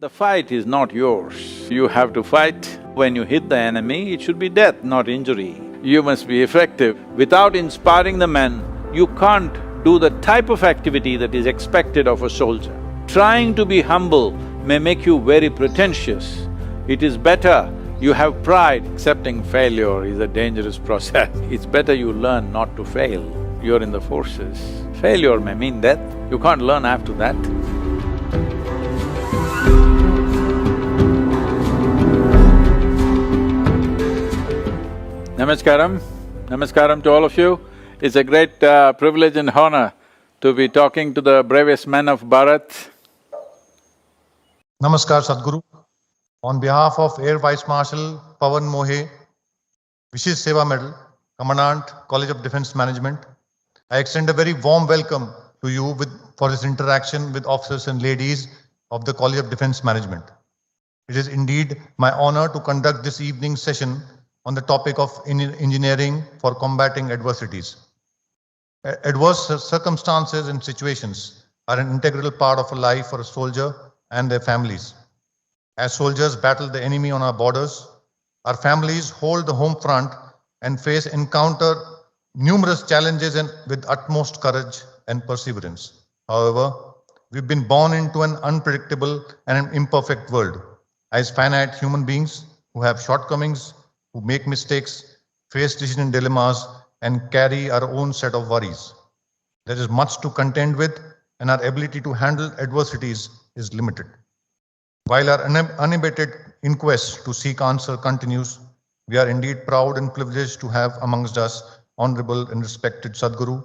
The fight is not yours. You have to fight. When you hit the enemy, it should be death, not injury. You must be effective. Without inspiring the men, you can't do the type of activity that is expected of a soldier. Trying to be humble may make you very pretentious. It is better you have pride. Accepting failure is a dangerous process. It's better you learn not to fail. You're in the forces. Failure may mean death. You can't learn after that. Namaskaram to all of you. It's a great privilege and honor to be talking to the bravest men of Bharat. Namaskar, Sadhguru. On behalf of Air Vice Marshal Pawan Mohe, Vishesh Seva Medal, Commandant, College of Defence Management, I extend a very warm welcome to you for this interaction with officers and ladies of the College of Defence Management. It is indeed my honor to conduct this evening's session on the topic of engineering for combating adversities. Adverse circumstances and situations are an integral part of a life for a soldier and their families. As soldiers battle the enemy on our borders, our families hold the home front and encounter numerous challenges with utmost courage and perseverance. However, we've been born into an unpredictable and an imperfect world as finite human beings who have shortcomings, who make mistakes, face decision dilemmas, and carry our own set of worries. There is much to contend with, and our ability to handle adversities is limited. While our unabated inquest to seek answer continues, we are indeed proud and privileged to have amongst us honorable and respected Sadhguru,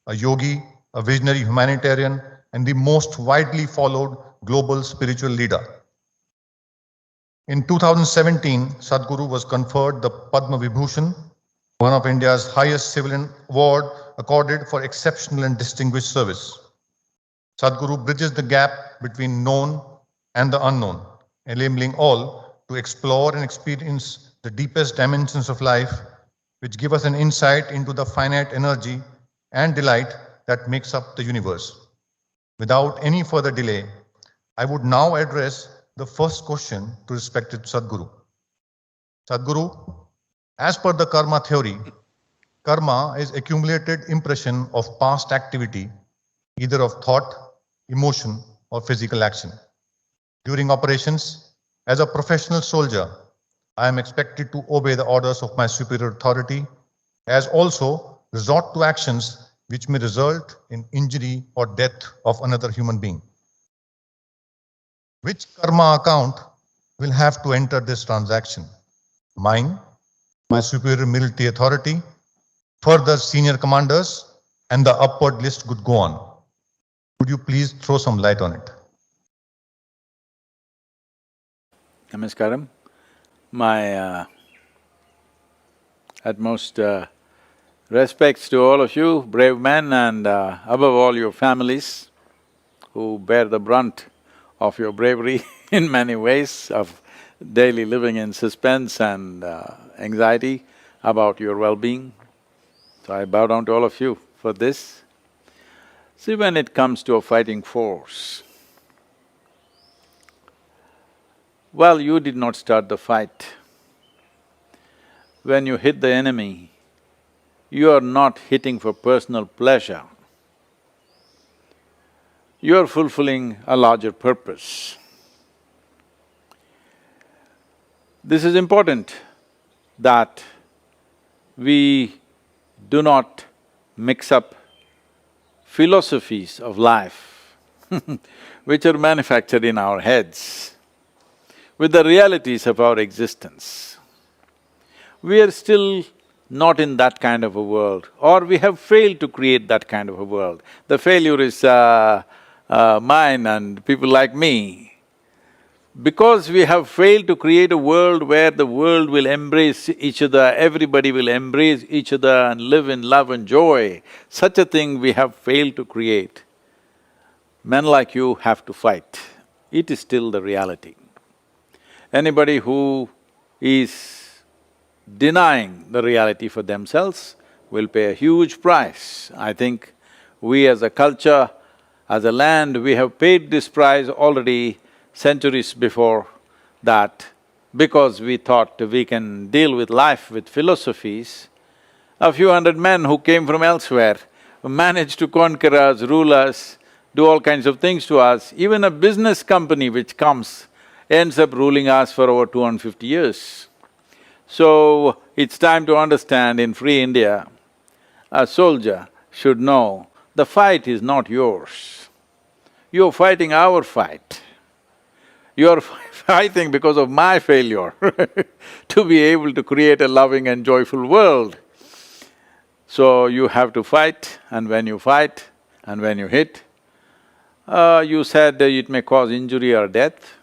a yogi, a visionary humanitarian, and the most widely followed global spiritual leader. In 2017, Sadhguru was conferred the Padma Vibhushan, one of India's highest civilian award accorded for exceptional and distinguished service. Sadhguru bridges the gap between known and the unknown, enabling all to explore and experience the deepest dimensions of life, which give us an insight into the finite energy and delight that makes up the universe. Without any further delay, I would now address the first question to respected Sadhguru. Sadhguru, as per the karma theory, karma is accumulated impression of past activity, either of thought, emotion, or physical action. During operations, as a professional soldier, I am expected to obey the orders of my superior authority, as also resort to actions which may result in injury or death of another human being. Which karma account will have to enter this transaction? Mine, my superior military authority, further senior commanders, and the upward list could go on. Could you please throw some light on it? Namaskaram. My utmost respects to all of you, brave men, and above all your families who bear the brunt of your bravery in many ways, of daily living in suspense and anxiety about your well-being. So I bow down to all of you for this. See, when it comes to a fighting force, well, you did not start the fight. When you hit the enemy, you are not hitting for personal pleasure. You are fulfilling a larger purpose. This is important that we do not mix up philosophies of life which are manufactured in our heads with the realities of our existence. We are still not in that kind of a world, or we have failed to create that kind of a world. The failure is mine and people like me. Because we have failed to create a world where the world will embrace each other, everybody will embrace each other and live in love and joy, such a thing we have failed to create. Men like you have to fight. It is still the reality. Anybody who is denying the reality for themselves will pay a huge price. I think we as a culture, as a land, we have paid this price already centuries before that, because we thought we can deal with life with philosophies, a few hundred men who came from elsewhere managed to conquer us, rule us, do all kinds of things to us. Even a business company which comes ends up ruling us for over 250 years. So, it's time to understand in free India, a soldier should know the fight is not yours. You're fighting our fight. You're fighting because of my failure to be able to create a loving and joyful world. So you have to fight, and when you fight and when you hit, you said it may cause injury or death.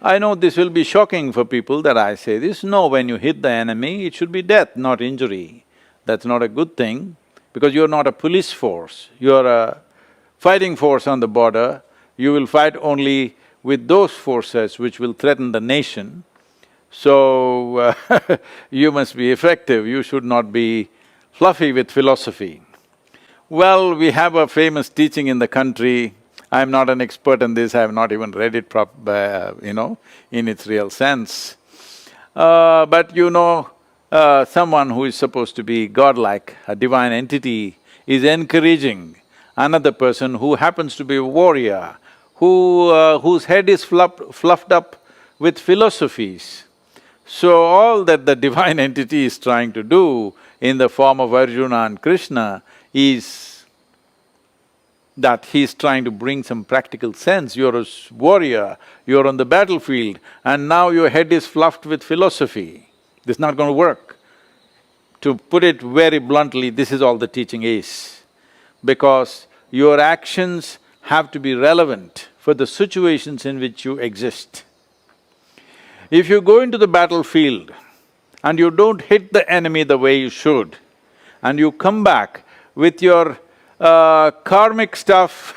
I know this will be shocking for people that I say this. No, when you hit the enemy, it should be death, not injury. That's not a good thing, because you're not a police force, you're a fighting force on the border. You will fight only with those forces which will threaten the nation. So, you must be effective, you should not be fluffy with philosophy. Well, we have a famous teaching in the country. I'm not an expert in this, I have not even read it in its real sense. But someone who is supposed to be godlike, a divine entity, is encouraging another person who happens to be a warrior, whose head is fluffed up with philosophies. So all that the divine entity is trying to do in the form of Arjuna and Krishna is that he's trying to bring some practical sense. You're a warrior, you're on the battlefield, and now your head is fluffed with philosophy. This is not going to work. To put it very bluntly, this is all the teaching is. Because your actions have to be relevant for the situations in which you exist. If you go into the battlefield and you don't hit the enemy the way you should, and you come back with your karmic stuff,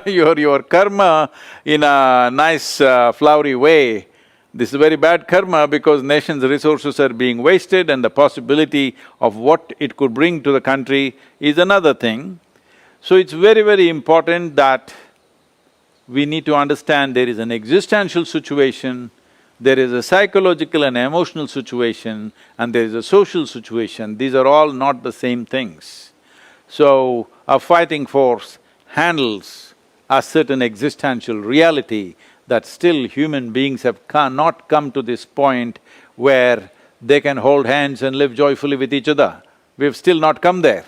your karma in a nice flowery way, this is very bad karma because nation's resources are being wasted and the possibility of what it could bring to the country is another thing. So it's very, very important that we need to understand there is an existential situation, there is a psychological and emotional situation, and there is a social situation. These are all not the same things. So, a fighting force handles a certain existential reality that still human beings have not come to this point where they can hold hands and live joyfully with each other. We've still not come there.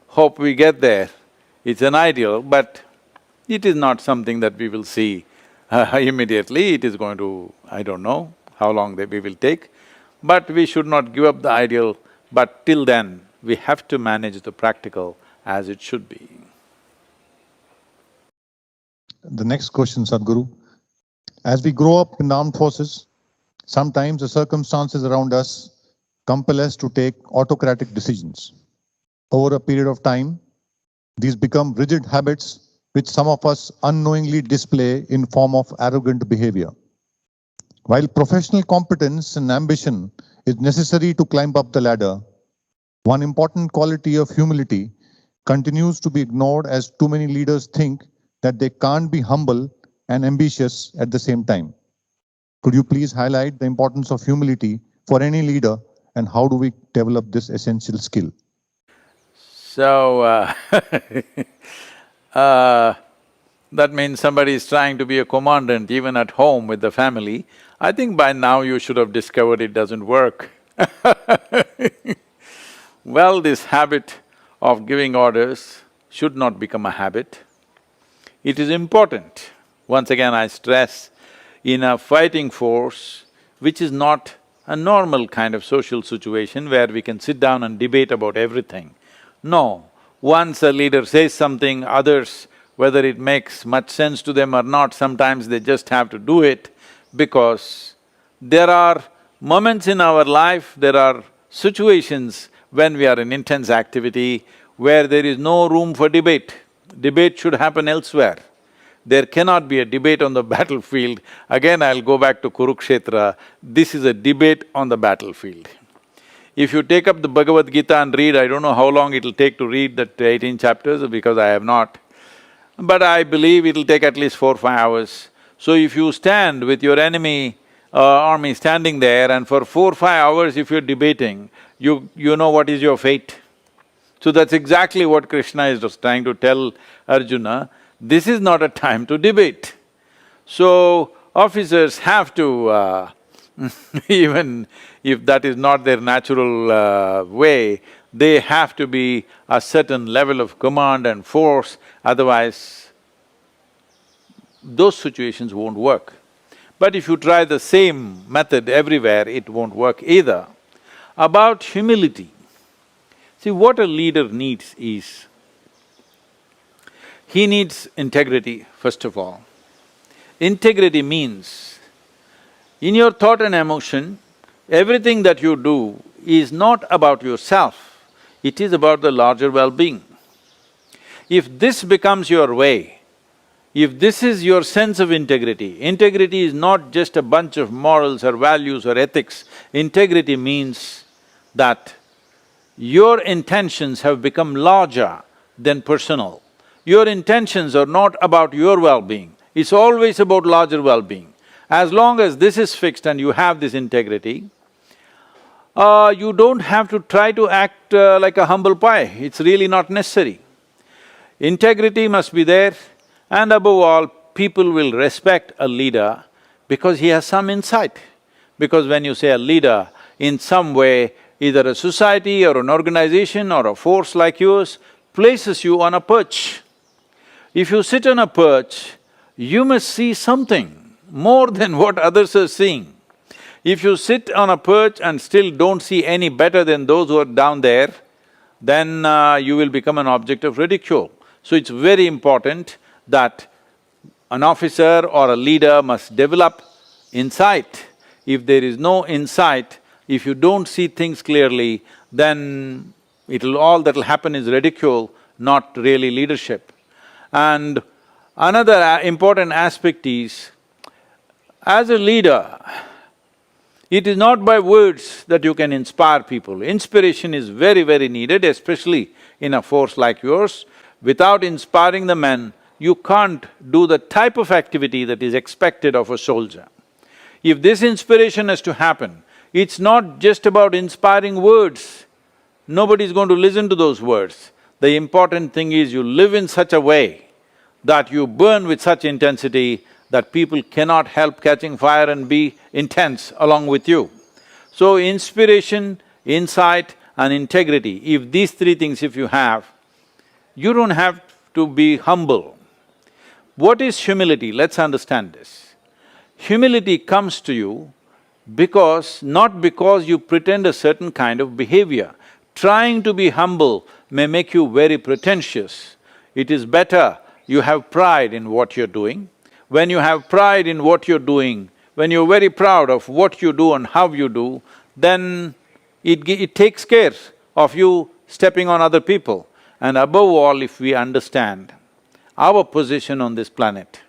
Hope we get there. It's an ideal, but it is not something that we will see immediately. It is going to… I don't know how long we will take, but we should not give up the ideal, but till then, we have to manage the practical as it should be. The next question, Sadhguru. As we grow up in the armed forces, sometimes the circumstances around us compel us to take autocratic decisions. Over a period of time, these become rigid habits which some of us unknowingly display in form of arrogant behavior. While professional competence and ambition is necessary to climb up the ladder, one important quality of humility continues to be ignored as too many leaders think that they can't be humble and ambitious at the same time. Could you please highlight the importance of humility for any leader and how do we develop this essential skill? So, that means somebody is trying to be a commandant even at home with the family. I think by now you should have discovered it doesn't work. Well, this habit of giving orders should not become a habit. It is important. Once again, I stress, in a fighting force, which is not a normal kind of social situation where we can sit down and debate about everything. No, once a leader says something, others, whether it makes much sense to them or not, sometimes they just have to do it because there are moments in our life, there are situations when we are in intense activity where there is no room for debate. Debate should happen elsewhere. There cannot be a debate on the battlefield. Again, I'll go back to Kurukshetra, this is a debate on the battlefield. If you take up the Bhagavad Gita and read, I don't know how long it'll take to read that 18 chapters because I have not, but I believe it'll take at least 4 or 5 hours. So if you stand with your enemy army standing there and for 4-5 hours if you're debating, you know what is your fate. So that's exactly what Krishna is just trying to tell Arjuna, this is not a time to debate. So officers have to even if that is not their natural way, they have to be a certain level of command and force, otherwise those situations won't work. But if you try the same method everywhere, it won't work either. About humility, see what a leader needs is, he needs integrity first of all. Integrity means, in your thought and emotion, everything that you do is not about yourself, it is about the larger well-being. If this becomes your way, if this is your sense of integrity, integrity is not just a bunch of morals or values or ethics, integrity means that your intentions have become larger than personal. Your intentions are not about your well-being, it's always about larger well-being. As long as this is fixed and you have this integrity, you don't have to try to act like a humble pie, it's really not necessary. Integrity must be there, and above all, people will respect a leader because he has some insight. Because when you say a leader, in some way, either a society or an organization or a force like yours places you on a perch. If you sit on a perch, you must see something more than what others are seeing. If you sit on a perch and still don't see any better than those who are down there, then you will become an object of ridicule. So it's very important that an officer or a leader must develop insight. If there is no insight, if you don't see things clearly, then all that'll happen is ridicule, not really leadership. And another important aspect is, as a leader, it is not by words that you can inspire people. Inspiration is very, very needed, especially in a force like yours. Without inspiring the men, you can't do the type of activity that is expected of a soldier. If this inspiration has to happen, it's not just about inspiring words. Nobody's going to listen to those words. The important thing is you live in such a way that you burn with such intensity that people cannot help catching fire and be intense along with you. So inspiration, insight and integrity, if these three things if you have, you don't have to be humble. What is humility? Let's understand this. Humility comes to you not because you pretend a certain kind of behavior. Trying to be humble may make you very pretentious. It is better you have pride in what you're doing. When you have pride in what you're doing, when you're very proud of what you do and how you do, then it takes care of you stepping on other people. And above all, if we understand our position on this planet.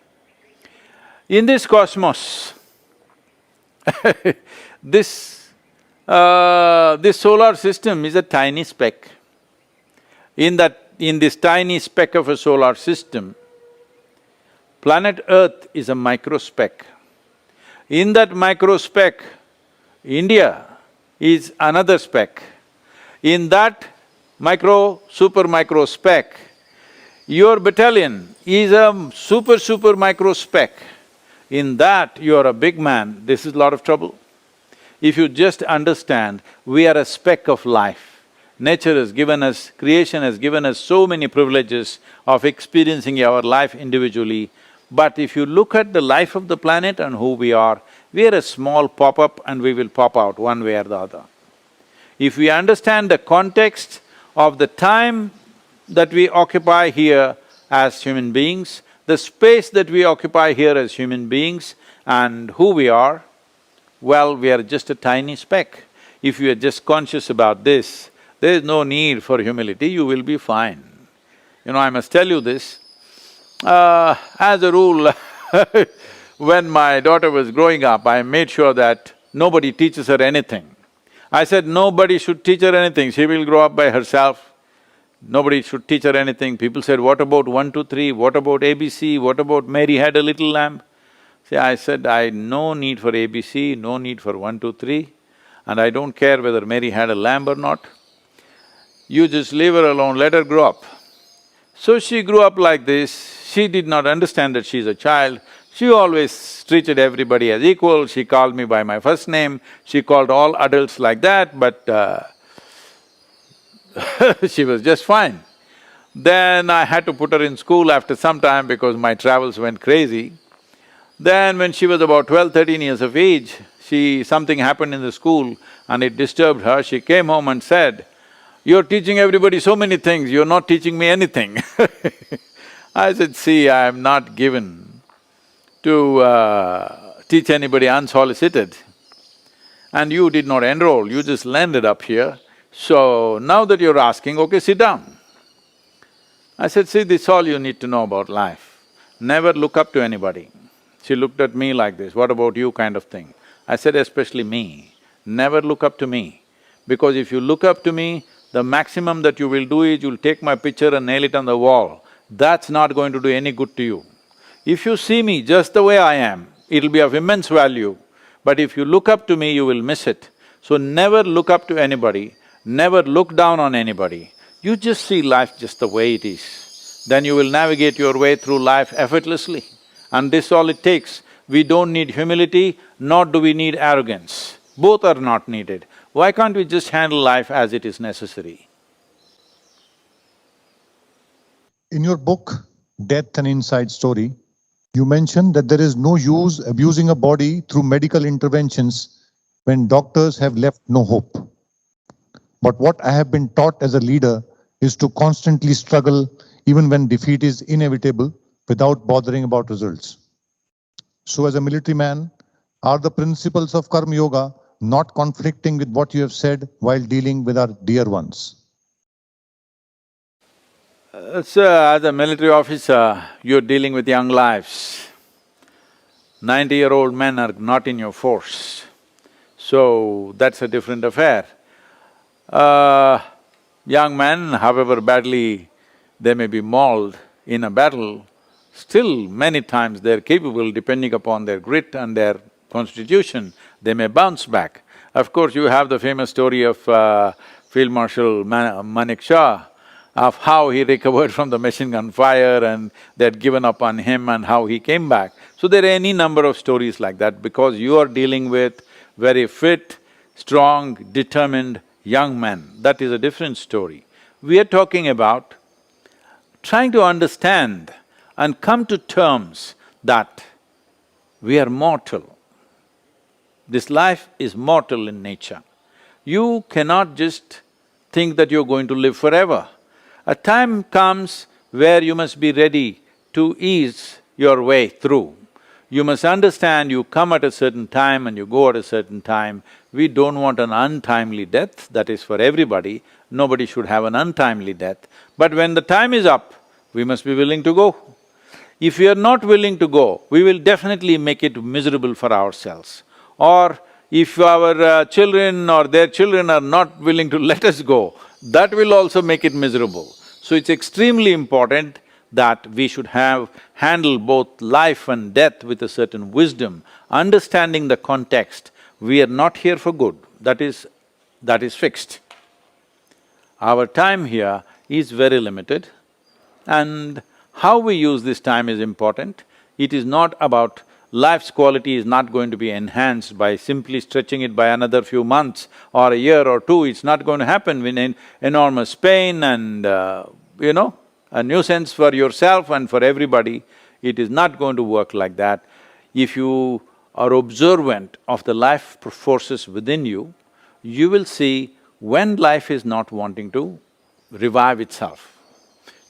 In this cosmos, this solar system is a tiny speck. In this tiny speck of a solar system, planet Earth is a micro speck. In that micro speck, India is another speck. In that super micro speck, your battalion is a super micro speck. In that, you are a big man, this is a lot of trouble. If you just understand, we are a speck of life. Nature has given us, creation has given us so many privileges of experiencing our life individually. But if you look at the life of the planet and who we are a small pop-up and we will pop out one way or the other. If we understand the context of the time that we occupy here as human beings, the space that we occupy here as human beings and who we are, well, we are just a tiny speck. If you are just conscious about this, there is no need for humility, you will be fine. You know, I must tell you this, as a rule when my daughter was growing up, I made sure that nobody teaches her anything. I said, nobody should teach her anything, she will grow up by herself. Nobody should teach her anything. People said, what about 1, 2, 3, what about ABC, what about Mary had a little lamb? See, I said, no need for ABC, no need for 1, 2, 3, and I don't care whether Mary had a lamb or not. You just leave her alone, let her grow up. So she grew up like this, she did not understand that she's a child. She always treated everybody as equal, she called me by my first name, she called all adults like that, but she was just fine. Then I had to put her in school after some time because my travels went crazy. Then when she was about 12, 13 years of age, something happened in the school and it disturbed her. She came home and said, "You're teaching everybody so many things, you're not teaching me anything." I said, "See, I'm not given to teach anybody unsolicited. And you did not enroll, you just landed up here. So now that you're asking, okay, sit down." I said, "See, this is all you need to know about life. Never look up to anybody." She looked at me like this, "What about you?" kind of thing. I said, "Especially me, never look up to me. Because if you look up to me, the maximum that you will do is you'll take my picture and nail it on the wall. That's not going to do any good to you. If you see me just the way I am, it'll be of immense value. But if you look up to me, you will miss it. So never look up to anybody, never look down on anybody. You just see life just the way it is. Then you will navigate your way through life effortlessly. And this is all it takes. We don't need humility, nor do we need arrogance. Both are not needed. Why can't we just handle life as it is necessary?" In your book, Death and Inside Story, you mention that there is no use abusing a body through medical interventions when doctors have left no hope. But what I have been taught as a leader is to constantly struggle even when defeat is inevitable without bothering about results. So as a military man, are the principles of Karma Yoga not conflicting with what you have said while dealing with our dear ones? So, as a military officer, you're dealing with young lives. 90-year-old men are not in your force, so that's a different affair. Young men, however badly they may be mauled in a battle, still many times they're capable, depending upon their grit and their constitution, they may bounce back. Of course, you have the famous story of Field Marshal Manik Shah, of how he recovered from the machine gun fire and they had given up on him and how he came back. So there are any number of stories like that because you are dealing with very fit, strong, determined young men. That is a different story. We are talking about trying to understand and come to terms that we are mortal. This life is mortal in nature. You cannot just think that you're going to live forever. A time comes where you must be ready to ease your way through. You must understand you come at a certain time and you go at a certain time. We don't want an untimely death, that is for everybody. Nobody should have an untimely death. But when the time is up, we must be willing to go. If we are not willing to go, we will definitely make it miserable for ourselves. Or if our children or their children are not willing to let us go, that will also make it miserable. So it's extremely important that we should handle both life and death with a certain wisdom, understanding the context. We are not here for good, that is fixed. Our time here is very limited and how we use this time is important. It is not about… life's quality is not going to be enhanced by simply stretching it by another few months or a year or two. It's not going to happen with enormous pain and, a nuisance for yourself and for everybody. It is not going to work like that. If you are observant of the life forces within you, you will see when life is not wanting to revive itself.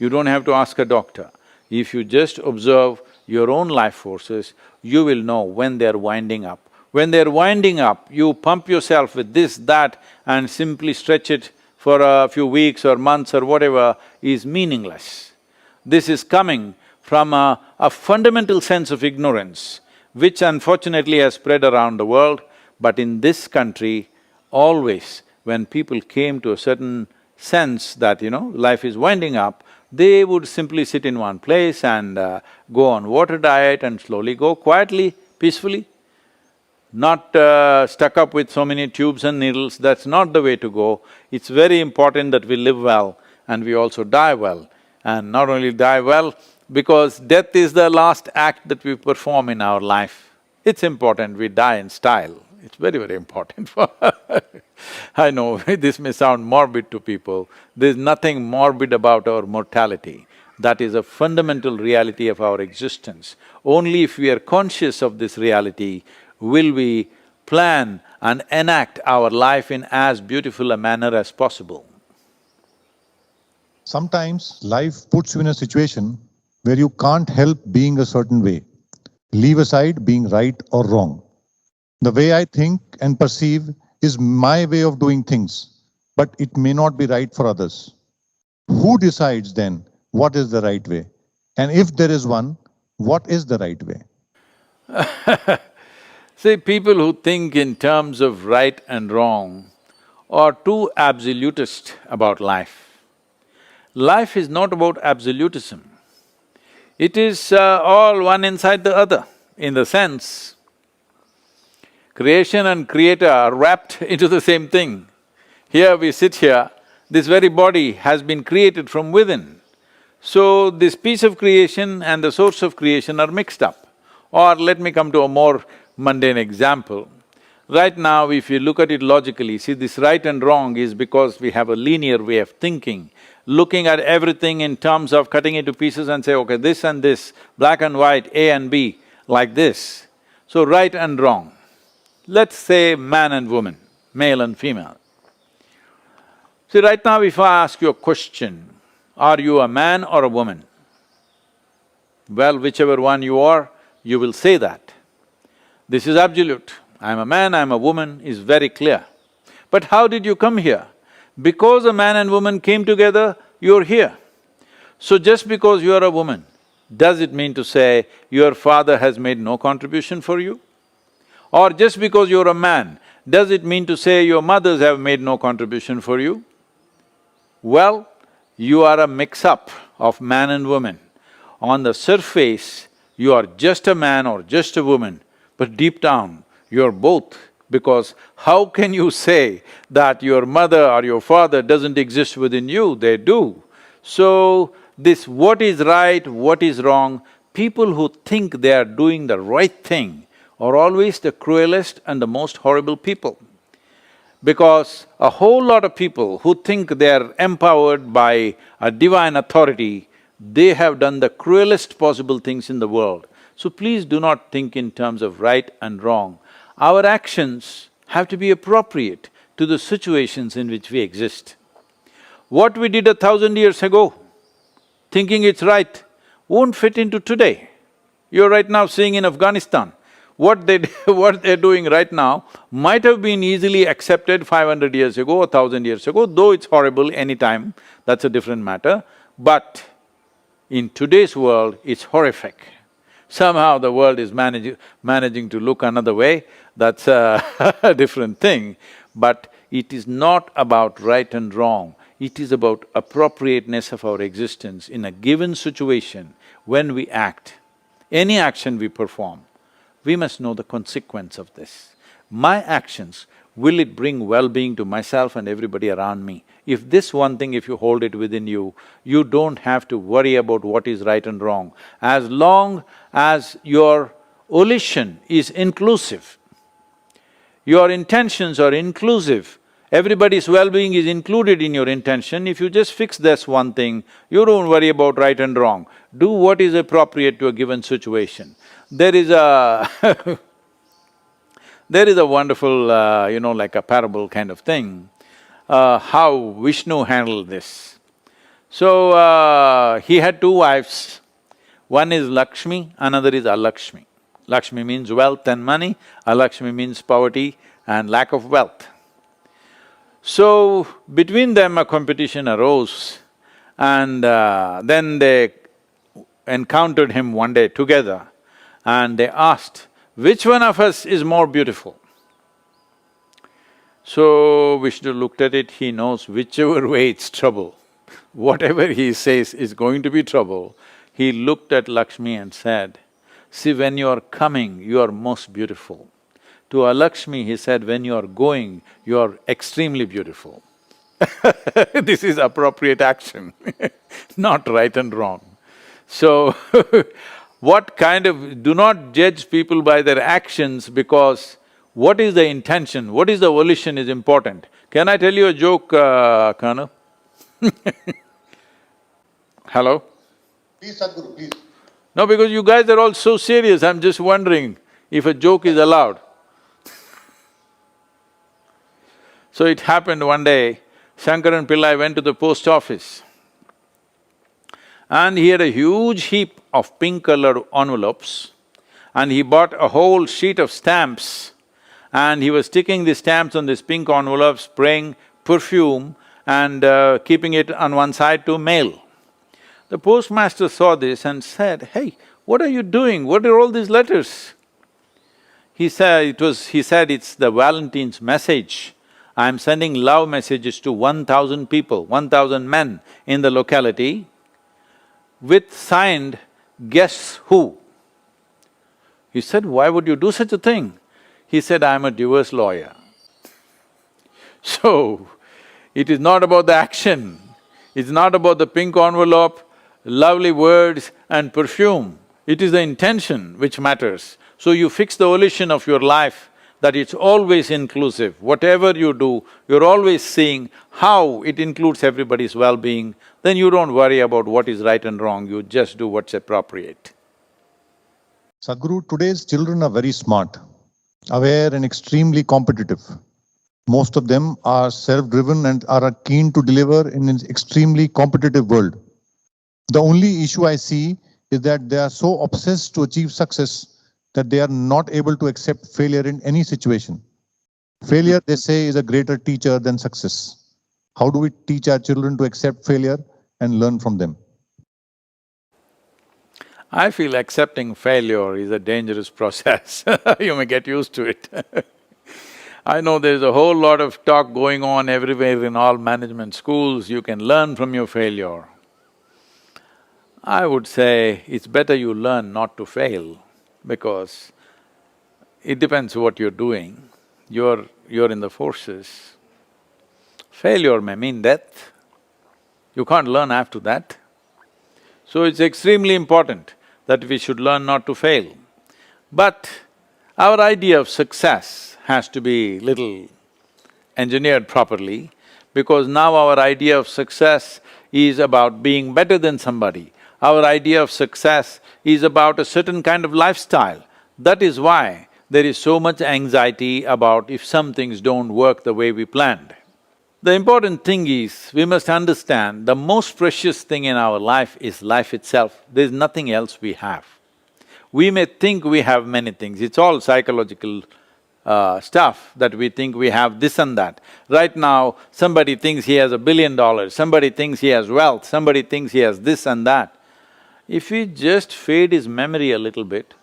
You don't have to ask a doctor. If you just observe your own life forces, you will know when they're winding up. When they're winding up, you pump yourself with this, that and simply stretch it for a few weeks or months or whatever is meaningless. This is coming from a fundamental sense of ignorance, which unfortunately has spread around the world. But in this country, always when people came to a certain sense that, life is winding up, they would simply sit in one place and go on water diet and slowly go quietly peacefully, not stuck up with so many tubes and needles. That's not the way to go. It's very important that we live well and we also die well. And not only die well, because death is the last act that we perform in our life. It's important we die in style. It's very, very important for I know this may sound morbid to people. There's nothing morbid about our mortality. That is a fundamental reality of our existence. Only if we are conscious of this reality will we plan and enact our life in as beautiful a manner as possible. Sometimes life puts you in a situation where you can't help being a certain way. Leave aside being right or wrong. The way I think and perceive is my way of doing things, but it may not be right for others. Who decides then what is the right way? And if there is one, what is the right way? See, people who think in terms of right and wrong are too absolutist about life. Life is not about absolutism. It is all one inside the other, in the sense creation and creator are wrapped into the same thing. Here we sit here, this very body has been created from within. So this piece of creation and the source of creation are mixed up. Or let me come to a more mundane example. Right now, if you look at it logically, see, this right and wrong is because we have a linear way of thinking, looking at everything in terms of cutting it to pieces and say, okay, this and this, black and white, A and B, like this. So right and wrong. Let's say man and woman, male and female. See, right now if I ask you a question, are you a man or a woman? Well, whichever one you are, you will say that. This is absolute. I'm a man, I'm a woman is very clear. But how did you come here? Because a man and woman came together, you're here. So just because you're a woman, does it mean to say your father has made no contribution for you? Or just because you're a man, does it mean to say your mothers have made no contribution for you? Well, you are a mix-up of man and woman. On the surface, you are just a man or just a woman, but deep down, you're both. Because how can you say that your mother or your father doesn't exist within you? They do. So, this what is right, what is wrong, people who think they are doing the right thing are always the cruelest and the most horrible people. Because a whole lot of people who think they are empowered by a divine authority, they have done the cruelest possible things in the world. So please do not think in terms of right and wrong. Our actions have to be appropriate to the situations in which we exist. What we did 1,000 years ago, thinking it's right, won't fit into today. You're right now seeing in Afghanistan, what they're doing right now might have been easily accepted 500 years ago or 1,000 years ago, though it's horrible any time, that's a different matter. But in today's world, it's horrific. Somehow the world is managing to look another way, that's a different thing. But it is not about right and wrong, it is about appropriateness of our existence in a given situation when we act. Any action we perform, we must know the consequence of this. My actions, will it bring well-being to myself and everybody around me? If this one thing, if you hold it within you, you don't have to worry about what is right and wrong. As long as your volition is inclusive, your intentions are inclusive, everybody's well-being is included in your intention, if you just fix this one thing, you don't worry about right and wrong. Do what is appropriate to a given situation. There is a there is a wonderful, like a parable kind of thing, how Vishnu handled this. So, he had two wives, one is Lakshmi, another is Alakshmi. Lakshmi means wealth and money, Alakshmi means poverty and lack of wealth. So, between them a competition arose and then they encountered him one day together and they asked, which one of us is more beautiful? So Vishnu looked at it, he knows whichever way it's trouble, whatever he says is going to be trouble. He looked at Lakshmi and said, See, when you are coming, you are most beautiful. To Alakshmi, he said, when you are going, you are extremely beautiful. This is appropriate action, not right and wrong. So, what kind of… do not judge people by their actions, because what is the intention, what is the volition is important. Can I tell you a joke, Colonel? Hello? Please, Sadhguru, please. No, because you guys are all so serious, I'm just wondering if a joke is allowed. So it happened one day, Shankaran Pillai went to the post office and he had a huge heap of pink-colored envelopes and he bought a whole sheet of stamps and he was sticking the stamps on this pink envelope, spraying perfume and keeping it on one side to mail. The postmaster saw this and said, "Hey, what are you doing? What are all these letters?" He said, "It's the Valentine's message. I'm sending love messages to 1,000 people, 1,000 men in the locality with signed, guess who?" He said, "Why would you do such a thing?" He said, "I'm a divorce lawyer." So, it is not about the action, it's not about the pink envelope, lovely words and perfume. It is the intention which matters. So you fix the volition of your life that it's always inclusive. Whatever you do, you're always seeing how it includes everybody's well-being, then you don't worry about what is right and wrong, you just do what's appropriate. Sadhguru, today's children are very smart, aware and extremely competitive. Most of them are self-driven and are keen to deliver in an extremely competitive world. The only issue I see is that they are so obsessed to achieve success that they are not able to accept failure in any situation. Failure, they say, is a greater teacher than success. How do we teach our children to accept failure and learn from them? I feel accepting failure is a dangerous process. You may get used to it. I know there's a whole lot of talk going on everywhere in all management schools, you can learn from your failure. I would say it's better you learn not to fail, because it depends what you're doing. You're in the forces. Failure may mean death. You can't learn after that. So it's extremely important that we should learn not to fail. But our idea of success has to be little engineered properly, because now our idea of success is about being better than somebody. Our idea of success is about a certain kind of lifestyle. That is why there is so much anxiety about if some things don't work the way we planned. The important thing is, we must understand the most precious thing in our life is life itself. There's nothing else we have. We may think we have many things, it's all psychological stuff that we think we have this and that. Right now, somebody thinks he has $1 billion, somebody thinks he has wealth, somebody thinks he has this and that. If we just fade his memory a little bit,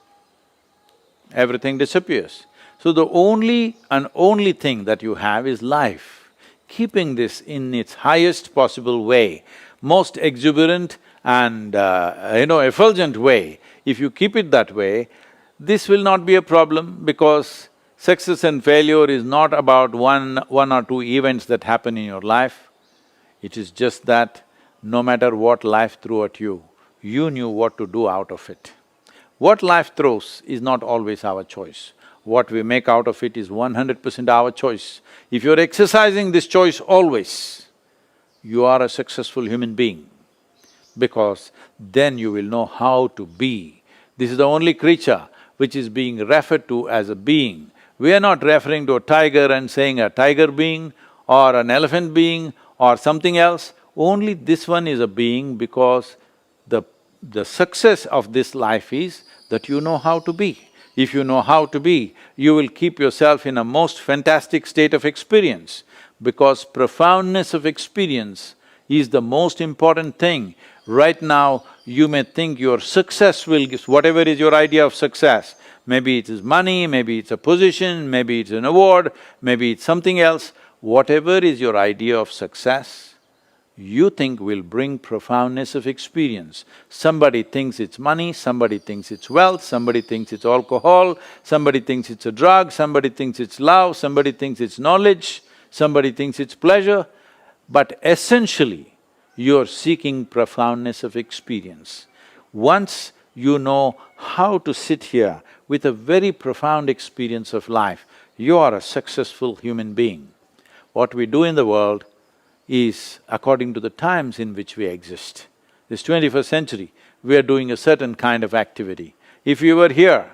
everything disappears. So the only and only thing that you have is life. Keeping this in its highest possible way, most exuberant and effulgent way, if you keep it that way, this will not be a problem, because success and failure is not about one or two events that happen in your life. It is just that no matter what life threw at you, you knew what to do out of it. What life throws is not always our choice. What we make out of it is 100% our choice. If you're exercising this choice always, you are a successful human being, because then you will know how to be. This is the only creature which is being referred to as a being. We are not referring to a tiger and saying a tiger being or an elephant being or something else. Only this one is a being, because the success of this life is that you know how to be. If you know how to be, you will keep yourself in a most fantastic state of experience, because profoundness of experience is the most important thing. Right now, you may think your success will… whatever is your idea of success, maybe it is money, maybe it's a position, maybe it's an award, maybe it's something else, whatever is your idea of success, you think will bring profoundness of experience. Somebody thinks it's money, somebody thinks it's wealth, somebody thinks it's alcohol, somebody thinks it's a drug, somebody thinks it's love, somebody thinks it's knowledge, somebody thinks it's pleasure. But essentially, you're seeking profoundness of experience. Once you know how to sit here with a very profound experience of life, you are a successful human being. What we do in the world is according to the times in which we exist. This 21st century, we are doing a certain kind of activity. If you were here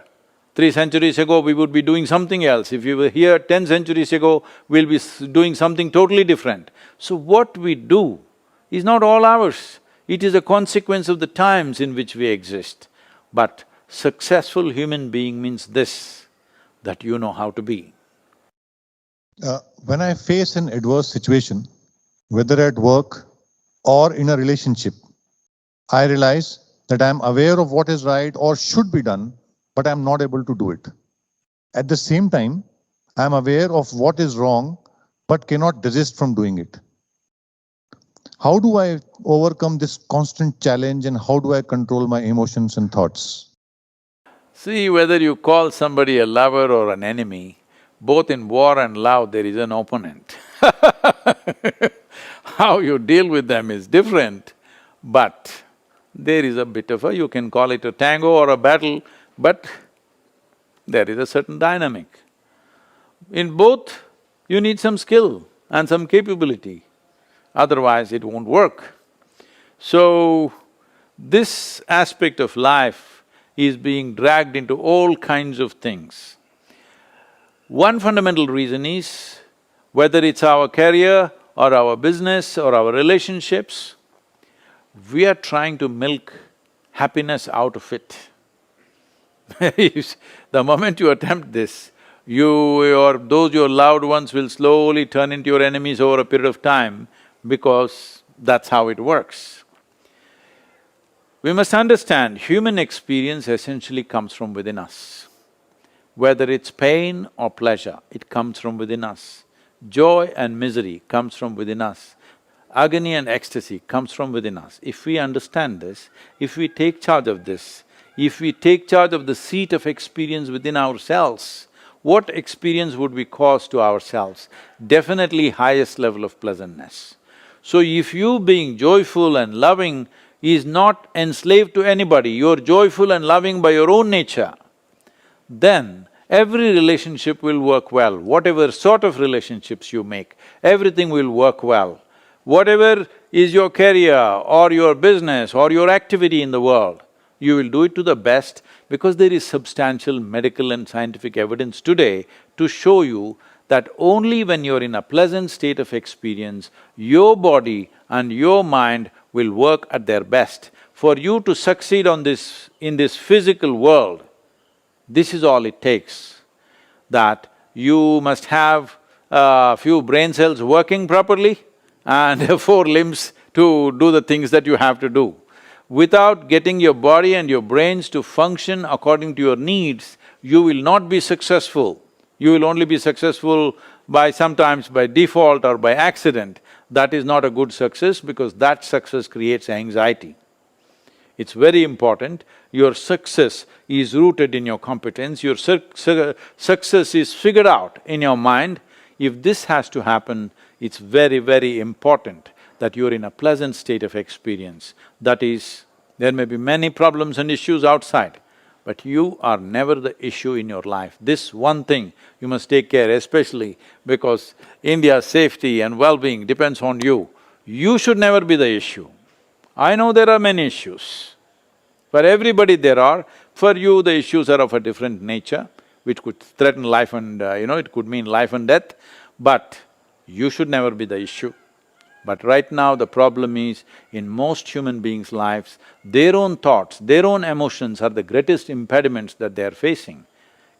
3 centuries ago, we would be doing something else. If you were here 10 centuries ago, we'll be doing something totally different. So what we do is not all ours. It is a consequence of the times in which we exist. But successful human being means this, that you know how to be. When I face an adverse situation, whether at work or in a relationship, I realize that I am aware of what is right or should be done, but I am not able to do it. At the same time, I am aware of what is wrong, but cannot desist from doing it. How do I overcome this constant challenge, and how do I control my emotions and thoughts? See, whether you call somebody a lover or an enemy, both in war and love there is an opponent. How you deal with them is different, but there is a bit of you can call it a tango or a battle, but there is a certain dynamic. In both, you need some skill and some capability, otherwise it won't work. So, this aspect of life is being dragged into all kinds of things. One fundamental reason is, whether it's our career or our business or our relationships, we are trying to milk happiness out of it. The moment you attempt this, you or those your loved ones will slowly turn into your enemies over a period of time, because that's how it works. We must understand, human experience essentially comes from within us. Whether it's pain or pleasure, it comes from within us. Joy and misery comes from within us. Agony and ecstasy comes from within us. If we understand this, if we take charge of this, if we take charge of the seat of experience within ourselves, what experience would we cause to ourselves? Definitely highest level of pleasantness. So if you being joyful and loving is not enslaved to anybody, you're joyful and loving by your own nature, then every relationship will work well. Whatever sort of relationships you make, everything will work well. Whatever is your career or your business or your activity in the world, you will do it to the best, because there is substantial medical and scientific evidence today to show you that only when you're in a pleasant state of experience, your body and your mind will work at their best. For you to succeed in this physical world, this is all it takes, that you must have a few brain cells working properly and 4 limbs to do the things that you have to do. Without getting your body and your brains to function according to your needs, you will not be successful. You will only be successful sometimes by default or by accident. That is not a good success, because that success creates anxiety. It's very important, your success is rooted in your competence, your success is figured out in your mind. If this has to happen, it's very, very important that you're in a pleasant state of experience. That is, there may be many problems and issues outside, but you are never the issue in your life. This one thing you must take care, especially because India's safety and well-being depends on you. You should never be the issue. I know there are many issues. For everybody there are, for you the issues are of a different nature, which could threaten life and it could mean life and death, but you should never be the issue. But right now the problem is, in most human beings' lives, their own thoughts, their own emotions are the greatest impediments that they are facing.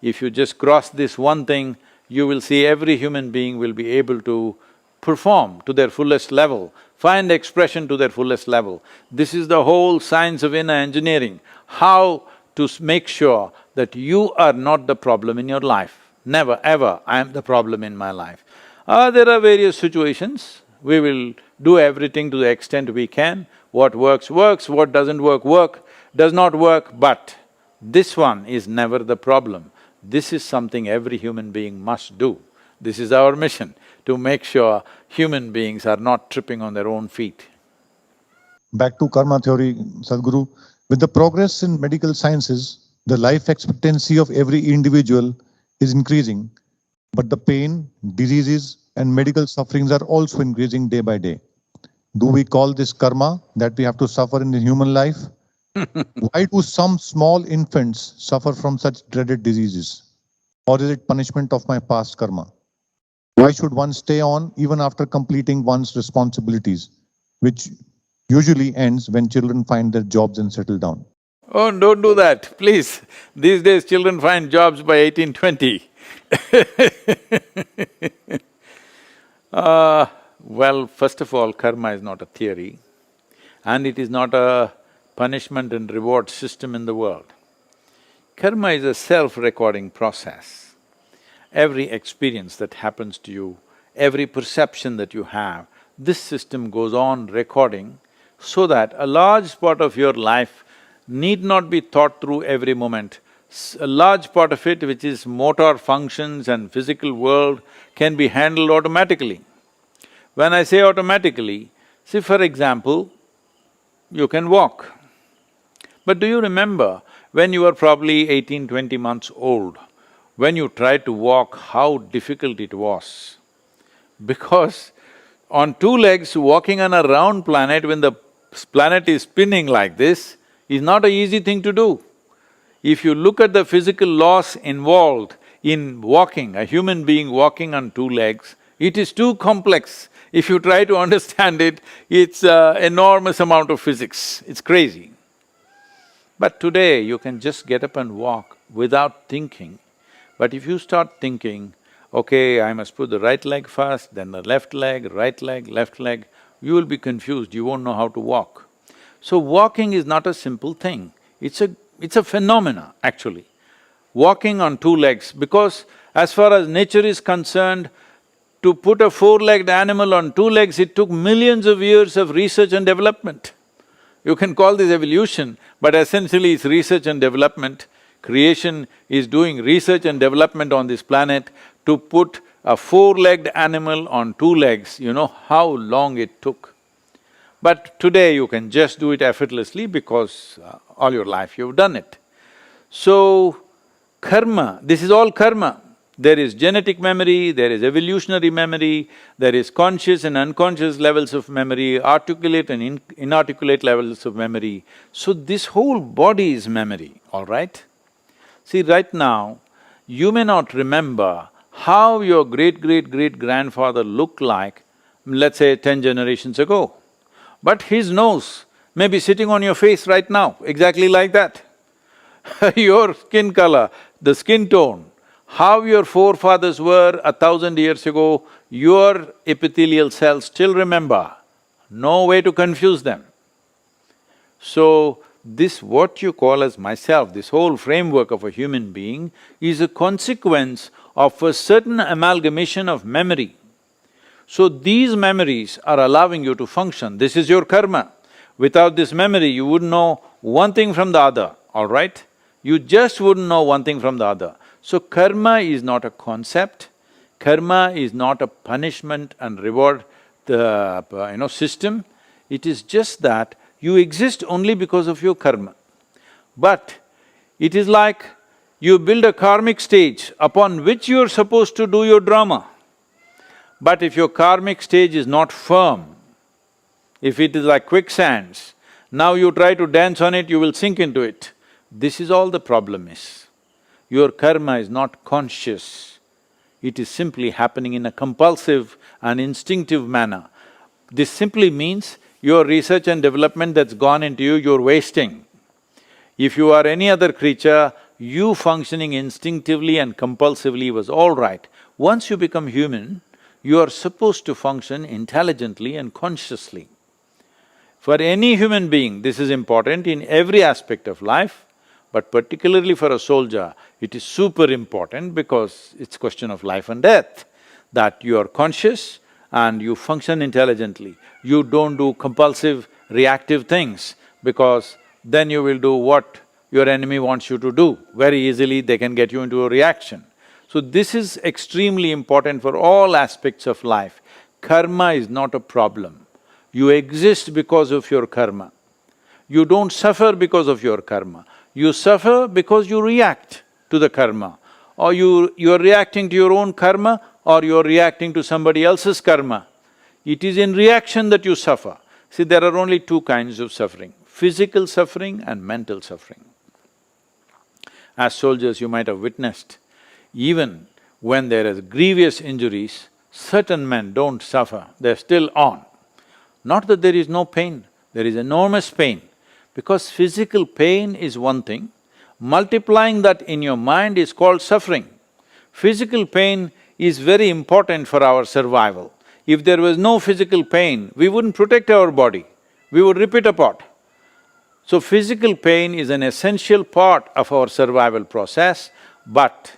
If you just cross this one thing, you will see every human being will be able to perform to their fullest level, find expression to their fullest level. This is the whole science of inner engineering, how to make sure that you are not the problem in your life. Never ever, I am the problem in my life. There are various situations, We will do everything to the extent we can. What works, works, what doesn't work, does not work, but this one is never the problem. This is something every human being must do. This is our mission, to make sure human beings are not tripping on their own feet. Back to karma theory, Sadhguru. With the progress in medical sciences, the life expectancy of every individual is increasing, but the pain, diseases, and medical sufferings are also increasing day by day. Do we call this karma that we have to suffer in the human life? Why do some small infants suffer from such dreaded diseases? Or is it punishment of my past karma? Why should one stay on even after completing one's responsibilities, which usually ends when children find their jobs and settle down? Oh, don't do that, please. These days children find jobs by 18, 20. Well, first of all, karma is not a theory and it is not a punishment and reward system in the world. Karma is a self-recording process. Every experience that happens to you, every perception that you have, this system goes on recording so that a large part of your life need not be thought through every moment. A large part of it, which is motor functions and physical world, can be handled automatically. When I say automatically, see for example, you can walk. But do you remember when you were probably 18, 20 months old, when you tried to walk, how difficult it was? Because on two legs, walking on a round planet when the planet is spinning like this is not an easy thing to do. If you look at the physical laws involved in walking, a human being walking on two legs, it is too complex. If you try to understand it, it's enormous amount of physics, it's crazy. But today, you can just get up and walk without thinking. But if you start thinking, okay, I must put the right leg first, then the left leg, left leg, you will be confused, you won't know how to walk. So walking is not a simple thing, it's a phenomena actually. Walking on two legs, because as far as nature is concerned, to put a four-legged animal on two legs, it took millions of years of research and development. You can call this evolution, but essentially it's research and development. Creation is doing research and development on this planet to put a four-legged animal on two legs, you know how long it took. But today you can just do it effortlessly because all your life you've done it. So, karma, this is all karma. There is genetic memory, there is evolutionary memory, there is conscious and unconscious levels of memory, articulate and inarticulate levels of memory. So this whole body is memory, all right? See, right now, you may not remember how your great-great-great-grandfather looked like, let's say 10 generations ago. But his nose may be sitting on your face right now, exactly like that. Your skin color, the skin tone, how your forefathers were 1,000 years ago, your epithelial cells still remember. No way to confuse them. So, this what you call as myself, this whole framework of a human being is a consequence of a certain amalgamation of memory. So these memories are allowing you to function, this is your karma. Without this memory, you wouldn't know one thing from the other, all right? You just wouldn't know one thing from the other. So karma is not a concept, karma is not a punishment and reward system. It is just that you exist only because of your karma. But it is like you build a karmic stage upon which you're supposed to do your drama. But if your karmic stage is not firm, if it is like quicksands, now you try to dance on it, you will sink into it. This is all the problem is. Your karma is not conscious, it is simply happening in a compulsive and instinctive manner. This simply means your research and development that's gone into you, you're wasting. If you are any other creature, you functioning instinctively and compulsively was all right. Once you become human, you are supposed to function intelligently and consciously. For any human being, this is important in every aspect of life, but particularly for a soldier, it is super important because it's question of life and death, that you are conscious and you function intelligently. You don't do compulsive, reactive things, because then you will do what your enemy wants you to do. Very easily they can get you into a reaction. So this is extremely important for all aspects of life. Karma is not a problem. You exist because of your karma. You don't suffer because of your karma. You suffer because you react to the karma. Or you're reacting to your own karma, or you're reacting to somebody else's karma. It is in reaction that you suffer. See, there are only two kinds of suffering: physical suffering and mental suffering. As soldiers, you might have witnessed, even when there is grievous injuries, certain men don't suffer, they're still on. Not that there is no pain, there is enormous pain, because physical pain is one thing, multiplying that in your mind is called suffering. Physical pain is very important for our survival. If there was no physical pain, we wouldn't protect our body, we would rip it apart. So physical pain is an essential part of our survival process, but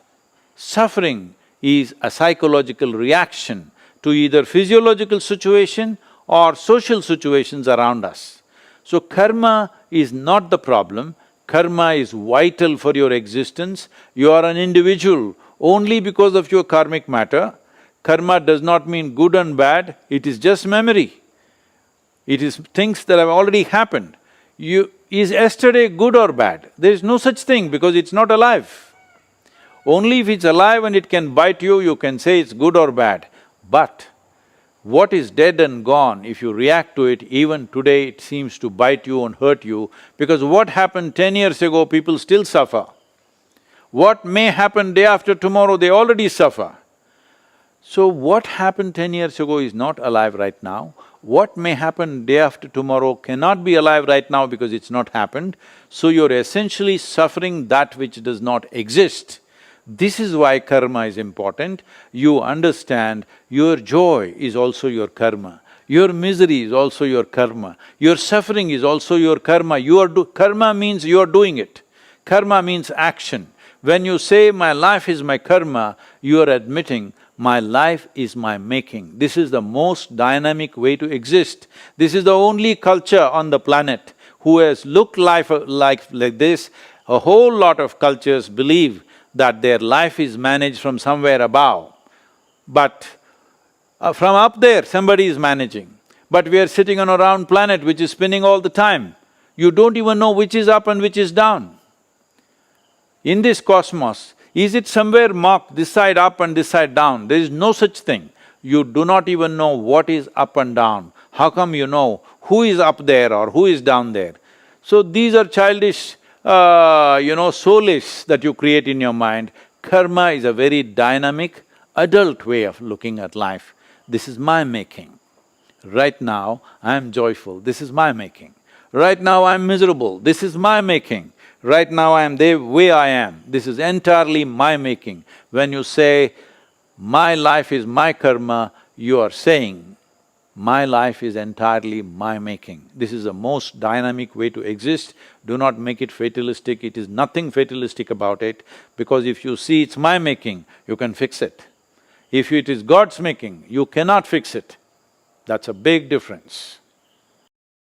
suffering is a psychological reaction to either physiological situation or social situations around us. So karma is not the problem, karma is vital for your existence. You are an individual only because of your karmic matter. Karma does not mean good and bad, it is just memory. It is things that have already happened. Is yesterday good or bad? There is no such thing because it's not alive. Only if it's alive and it can bite you, you can say it's good or bad. But what is dead and gone, if you react to it, even today it seems to bite you and hurt you, because what happened 10 years ago, people still suffer. What may happen day after tomorrow, they already suffer. So what happened 10 years ago is not alive right now. What may happen day after tomorrow cannot be alive right now because it's not happened. So you're essentially suffering that which does not exist. This is why karma is important. You understand your joy is also your karma, your misery is also your karma, your suffering is also your karma. Karma means you are doing it. Karma means action. When you say, my life is my karma, you are admitting, my life is my making. This is the most dynamic way to exist. This is the only culture on the planet who has looked life like this. A whole lot of cultures believe that their life is managed from somewhere above. But from up there, somebody is managing. But we are sitting on a round planet which is spinning all the time. You don't even know which is up and which is down. In this cosmos, is it somewhere marked this side up and this side down? There is no such thing. You do not even know what is up and down. How come you know who is up there or who is down there? So these are childish, soulish that you create in your mind. Karma is a very dynamic, adult way of looking at life. This is my making. Right now, I am joyful, this is my making. Right now, I am miserable, this is my making. Right now, I am the way I am, this is entirely my making. When you say, my life is my karma, you are saying, my life is entirely my making. This is the most dynamic way to exist. Do not make it fatalistic, it is nothing fatalistic about it, because if you see it's my making, you can fix it. If it is God's making, you cannot fix it. That's a big difference.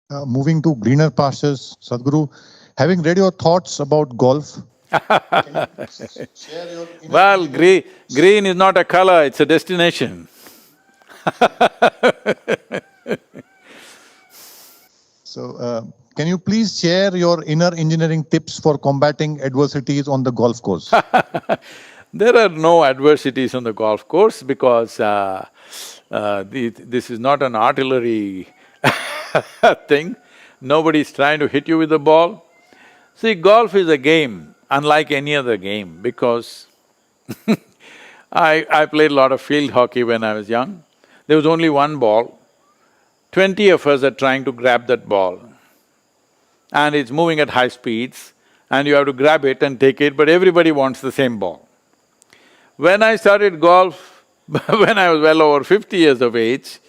Moving to greener pastures, Sadhguru, having read your thoughts about golf, can you share your Well, green is not a color, it's a destination. So, can you please share your inner engineering tips for combating adversities on the golf course? There are no adversities on the golf course because this is not an artillery thing. Nobody is trying to hit you with the ball. See, golf is a game unlike any other game because I played a lot of field hockey when I was young. There was only one ball. 20 of us are trying to grab that ball. And it's moving at high speeds and you have to grab it and take it, but everybody wants the same ball. When I started golf, when I was well over 50 years of age,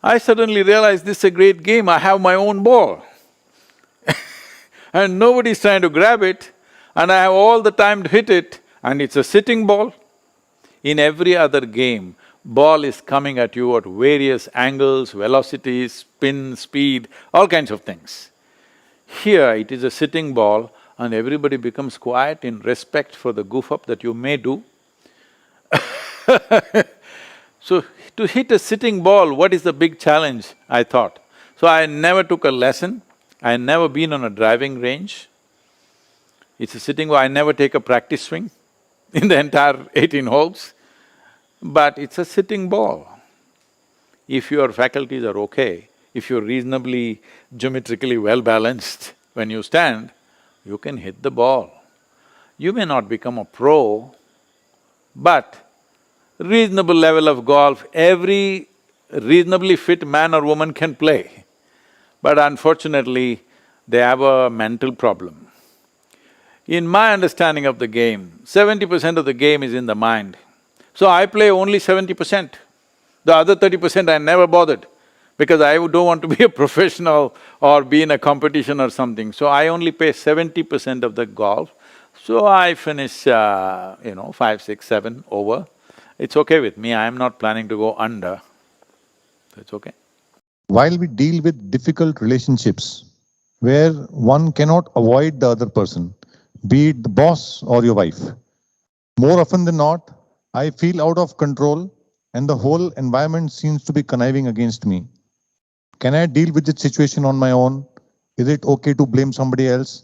I suddenly realized this is a great game, I have my own ball. And nobody's trying to grab it, and I have all the time to hit it, and it's a sitting ball. In every other game, ball is coming at you at various angles, velocities, spin, speed, all kinds of things. Here it is a sitting ball and everybody becomes quiet in respect for the goof-up that you may do. So, to hit a sitting ball, what is the big challenge, I thought. So I never took a lesson, I never been on a driving range. It's a sitting ball, I never take a practice swing in the entire 18 holes, but it's a sitting ball. If your faculties are okay, if you're reasonably geometrically well balanced when you stand, you can hit the ball. You may not become a pro, but reasonable level of golf, every reasonably fit man or woman can play. But unfortunately, they have a mental problem. In my understanding of the game, 70% of the game is in the mind. So I play only 70%. The other 30% I never bothered, because I don't want to be a professional or be in a competition or something. So I only play 70% of the golf. So I finish, 5, 6, 7 over. It's okay with me, I am not planning to go under, so it's okay. While we deal with difficult relationships where one cannot avoid the other person, be it the boss or your wife, more often than not, I feel out of control and the whole environment seems to be conniving against me. Can I deal with this situation on my own? Is it okay to blame somebody else?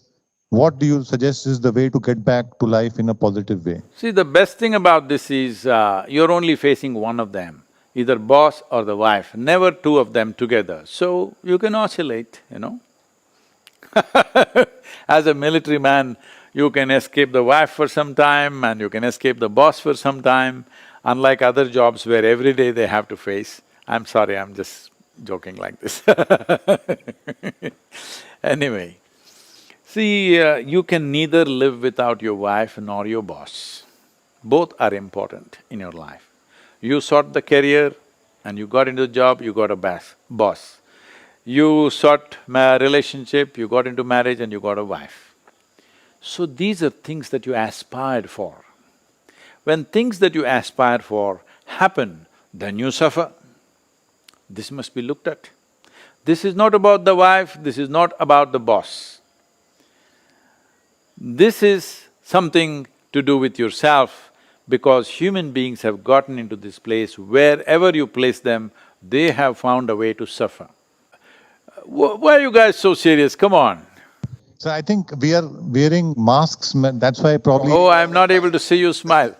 What do you suggest is the way to get back to life in a positive way? See, the best thing about this is, you're only facing one of them, either boss or the wife, never two of them together. So, you can oscillate, As a military man, you can escape the wife for some time and you can escape the boss for some time, unlike other jobs where every day they have to face. I'm sorry, I'm just joking like this Anyway, see, you can neither live without your wife nor your boss. Both are important in your life. You sought the career and you got into the job, you got a boss. You sought relationship, you got into marriage and you got a wife. So these are things that you aspired for. When things that you aspire for happen, then you suffer. This must be looked at. This is not about the wife, this is not about the boss. This is something to do with yourself, because human beings have gotten into this place, wherever you place them, they have found a way to suffer. Why are you guys so serious? Come on. So I think we are wearing masks, that's why probably… Oh, I'm not able to see you smile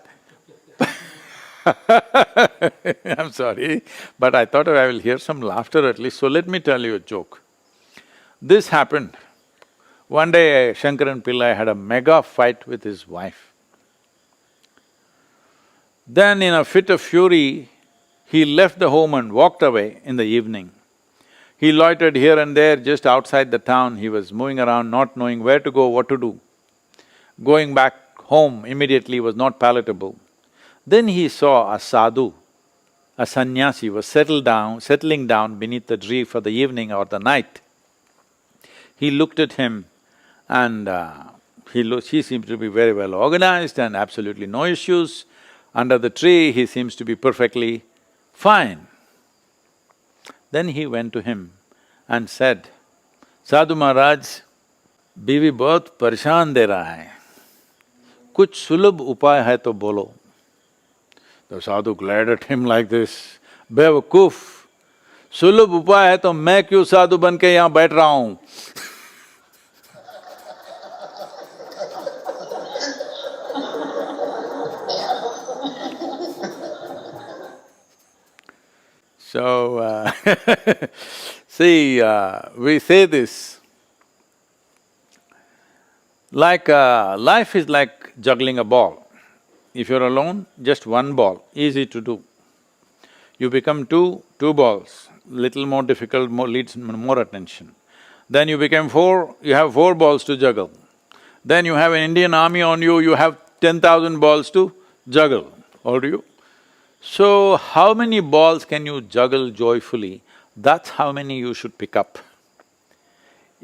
I'm sorry, but I thought I will hear some laughter at least, so let me tell you a joke. This happened. One day, Shankaran Pillai had a mega fight with his wife. Then in a fit of fury, he left the home and walked away in the evening. He loitered here and there just outside the town, he was moving around not knowing where to go, what to do. Going back home immediately was not palatable. Then he saw a sadhu, a sannyasi was settling down beneath the tree for the evening or the night. He looked at him and he seemed to be very well organized and absolutely no issues. Under the tree, he seems to be perfectly fine. Then he went to him and said, "Sadhu Maharaj, बीवी बहुत परेशान दे रहा है, कुछ सुलभ उपाय है तो बोलो." The sadhu glared at him like this, "बेवकूफ, सुलभ उपाय है तो मैं क्यों साधु बन के यहाँ बैठ रहा हूँ?" So, see, we say this, like life is like juggling a ball. If you're alone, just one ball, easy to do. You become two balls, little more difficult, needs more attention. Then you become four, you have 4 balls to juggle. Then you have an Indian army on you, you have 10,000 balls to juggle, or do you? So, how many balls can you juggle joyfully? That's how many you should pick up.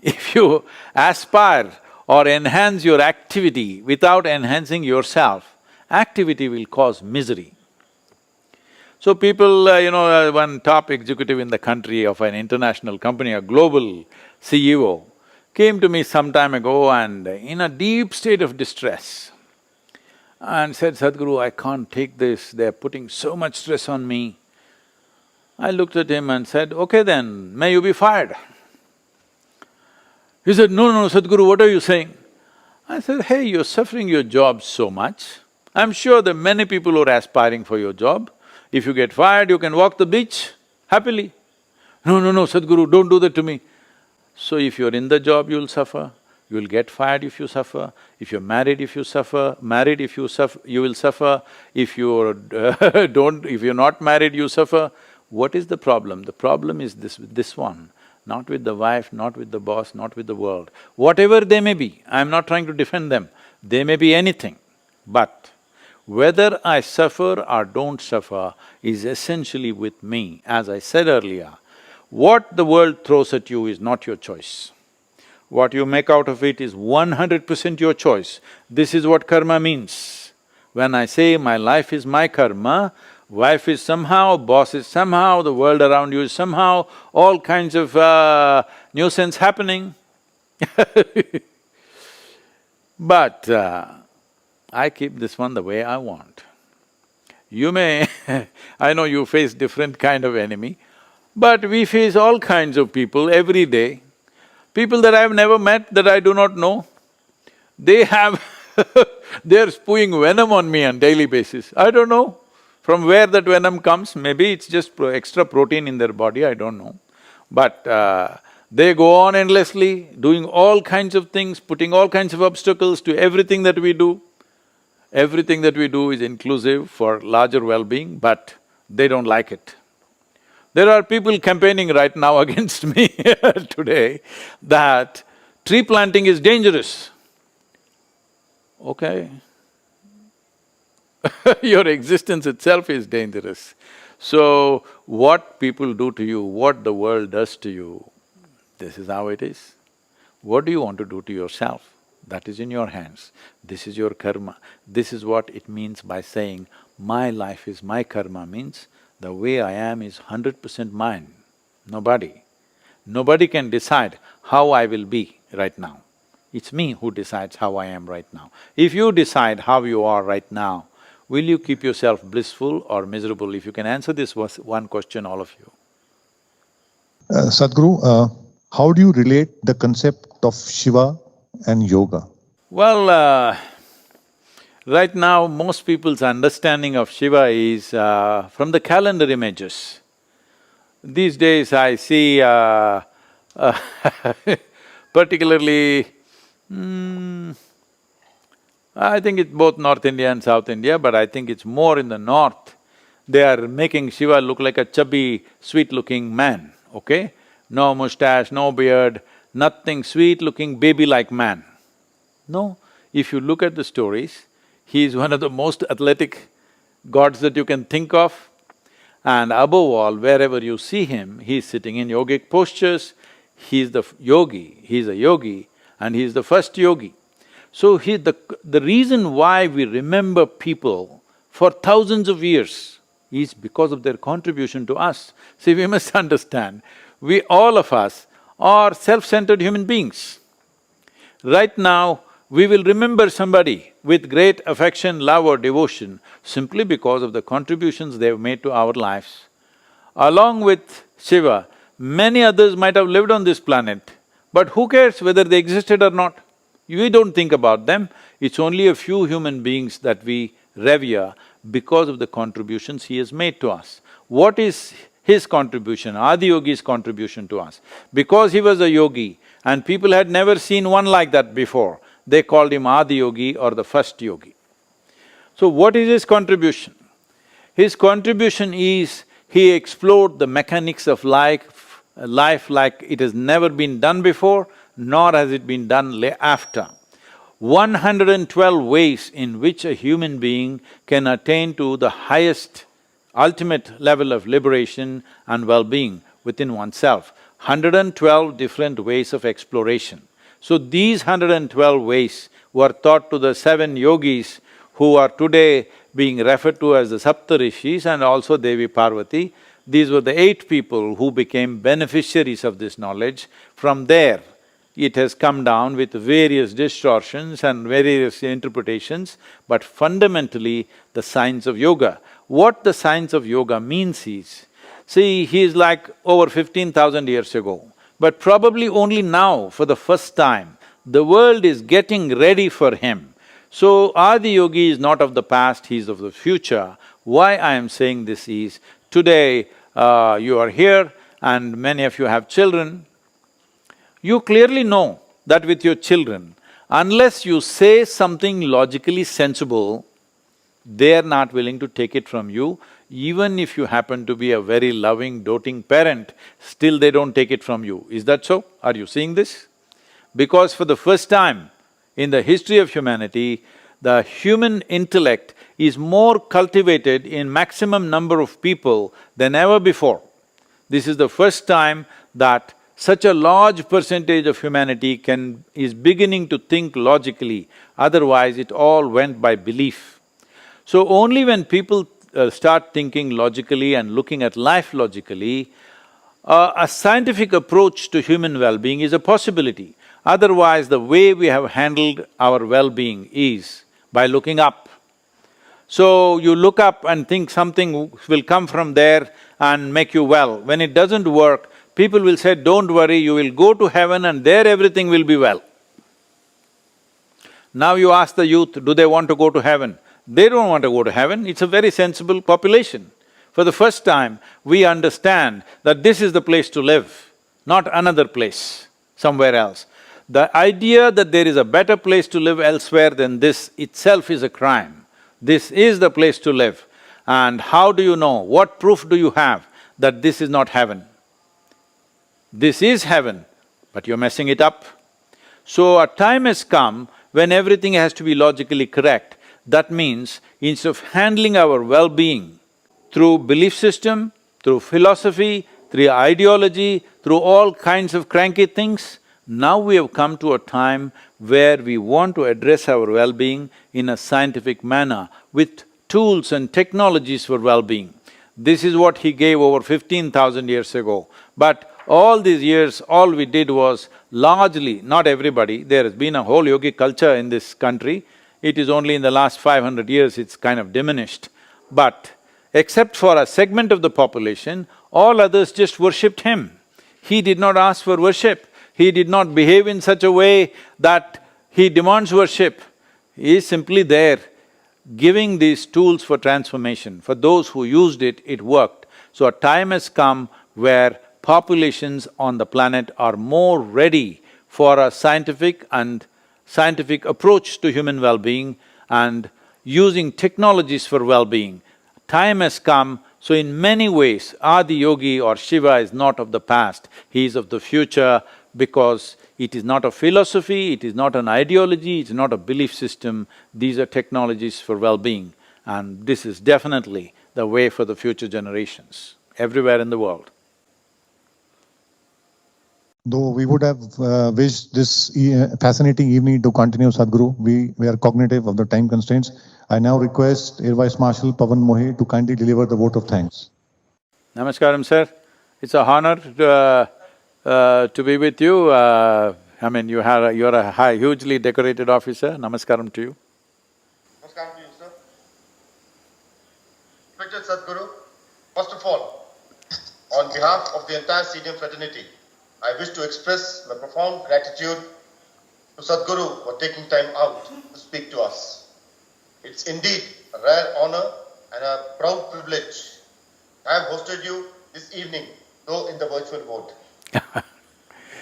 If you aspire or enhance your activity without enhancing yourself, activity will cause misery. So people, one top executive in the country of an international company, a global CEO, came to me some time ago and in a deep state of distress and said, Sadhguru, I can't take this, they're putting so much stress on me. I looked at him and said, okay then, may you be fired. He said, no, Sadhguru, what are you saying? I said, hey, you're suffering your job so much. I'm sure there are many people who are aspiring for your job. If you get fired, you can walk the beach happily. No, Sadhguru, don't do that to me. So if you're in the job, you'll suffer. You'll get fired if you suffer. If you're married, if you suffer. Married, if you suffer, you will suffer. If you're if you're not married, you suffer. What is the problem? The problem is this one. Not with the wife, not with the boss, not with the world. Whatever they may be, I'm not trying to defend them. They may be anything. But whether I suffer or don't suffer is essentially with me. As I said earlier, what the world throws at you is not your choice. What you make out of it is 100% your choice. This is what karma means. When I say my life is my karma, wife is somehow, boss is somehow, the world around you is somehow, all kinds of nuisance happening. But I keep this one the way I want. You may I know you face different kind of enemy, but we face all kinds of people every day. People that I've never met, that I do not know, they have they're spewing venom on me on daily basis. I don't know from where that venom comes, maybe it's just extra protein in their body, I don't know. But they go on endlessly, doing all kinds of things, putting all kinds of obstacles to everything that we do. Everything that we do is inclusive for larger well-being, but they don't like it. There are people campaigning right now against me today that tree planting is dangerous. Okay. Your existence itself is dangerous. So, what people do to you, what the world does to you, this is how it is. What do you want to do to yourself? That is in your hands. This is your karma. This is what it means by saying, my life is my karma, means the way I am is 100% mine, nobody. Nobody can decide how I will be right now. It's me who decides how I am right now. If you decide how you are right now, will you keep yourself blissful or miserable? If you can answer this one question, all of you. Sadhguru, how do you relate the concept of Shiva and yoga? Well, right now most people's understanding of Shiva is from the calendar images. These days I see particularly, I think it's both North India and South India, but I think it's more in the north. They are making Shiva look like a chubby, sweet-looking man, okay? No mustache, no beard, nothing, sweet-looking baby-like man. No, if you look at the stories, he is one of the most athletic gods that you can think of. And above all, wherever you see him, he is sitting in yogic postures, he is the yogi, he is a yogi and he is the first yogi. So the reason why we remember people for thousands of years is because of their contribution to us. See, we must understand, all of us are self-centered human beings. Right now, we will remember somebody with great affection, love or devotion simply because of the contributions they've made to our lives. Along with Shiva, many others might have lived on this planet, but who cares whether they existed or not? We don't think about them, it's only a few human beings that we revere because of the contributions he has made to us. What is his contribution, Adiyogi's contribution to us? Because he was a yogi and people had never seen one like that before, they called him Adiyogi or the first yogi. So what is his contribution? His contribution is he explored the mechanics of life like it has never been done before, nor has it been done after. 112 ways in which a human being can attain to the highest, ultimate level of liberation and well-being within oneself. 112 different ways of exploration. So these 112 ways were taught to the 7 yogis who are today being referred to as the Saptarishis, and also Devi Parvati. These were the 8 people who became beneficiaries of this knowledge. From there, it has come down with various distortions and various interpretations, but fundamentally the science of yoga. What the science of yoga means is, see, he is like over 15,000 years ago, but probably only now, for the first time, the world is getting ready for him. So Adiyogi is not of the past, he is of the future. Why I am saying this is, today you are here and many of you have children. You clearly know that with your children, unless you say something logically sensible, they are not willing to take it from you. Even if you happen to be a very loving, doting parent, still they don't take it from you. Is that so? Are you seeing this? Because for the first time in the history of humanity, the human intellect is more cultivated in maximum number of people than ever before. This is the first time that such a large percentage of humanity is beginning to think logically, otherwise it all went by belief. So only when people start thinking logically and looking at life logically, a scientific approach to human well-being is a possibility. Otherwise, the way we have handled our well-being is by looking up. So you look up and think something will come from there and make you well. When it doesn't work, people will say, don't worry, you will go to heaven and there everything will be well. Now you ask the youth, do they want to go to heaven? They don't want to go to heaven, it's a very sensible population. For the first time, we understand that this is the place to live, not another place, somewhere else. The idea that there is a better place to live elsewhere than this itself is a crime. This is the place to live. And how do you know, what proof do you have that this is not heaven? This is heaven, but you're messing it up. So a time has come when everything has to be logically correct. That means instead of handling our well-being through belief system, through philosophy, through ideology, through all kinds of cranky things, now we have come to a time where we want to address our well-being in a scientific manner with tools and technologies for well-being. This is what he gave over 15,000 years ago. But all these years, all we did was largely, not everybody, there has been a whole yogic culture in this country. It is only in the last 500 years it's kind of diminished. But except for a segment of the population, all others just worshipped him. He did not ask for worship. He did not behave in such a way that he demands worship. He is simply there, giving these tools for transformation. For those who used it, it worked. So a time has come where populations on the planet are more ready for a scientific approach to human well-being and using technologies for well-being. Time has come, so in many ways, Adiyogi or Shiva is not of the past, he is of the future, because it is not a philosophy, it is not an ideology, it's not a belief system, these are technologies for well-being. And this is definitely the way for the future generations, everywhere in the world. Though we would have wished this fascinating evening to continue, Sadhguru, we are cognitive of the time constraints. I now request Air Vice Marshal Pawan Mohe to kindly deliver the vote of thanks. Namaskaram, sir. It's a honor to be with you. I mean, you're a hugely decorated officer. Namaskaram to you. Namaskaram to you, sir. Respected Sadhguru, first of all, on behalf of the entire CDM fraternity, I wish to express my profound gratitude to Sadhguru for taking time out to speak to us. It's indeed a rare honor and a proud privilege. I have hosted you this evening, though in the virtual mode. The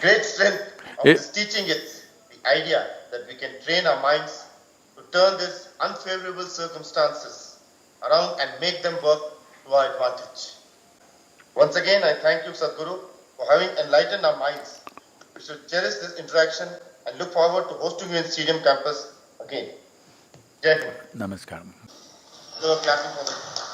great strength of this teaching is the idea that we can train our minds to turn these unfavorable circumstances around and make them work to our advantage. Once again, I thank you, Sadhguru, for having enlightened our minds. We should cherish this interaction and look forward to hosting you in Stadium campus again. Jai Hind. Namaskaram. So, clapping for them.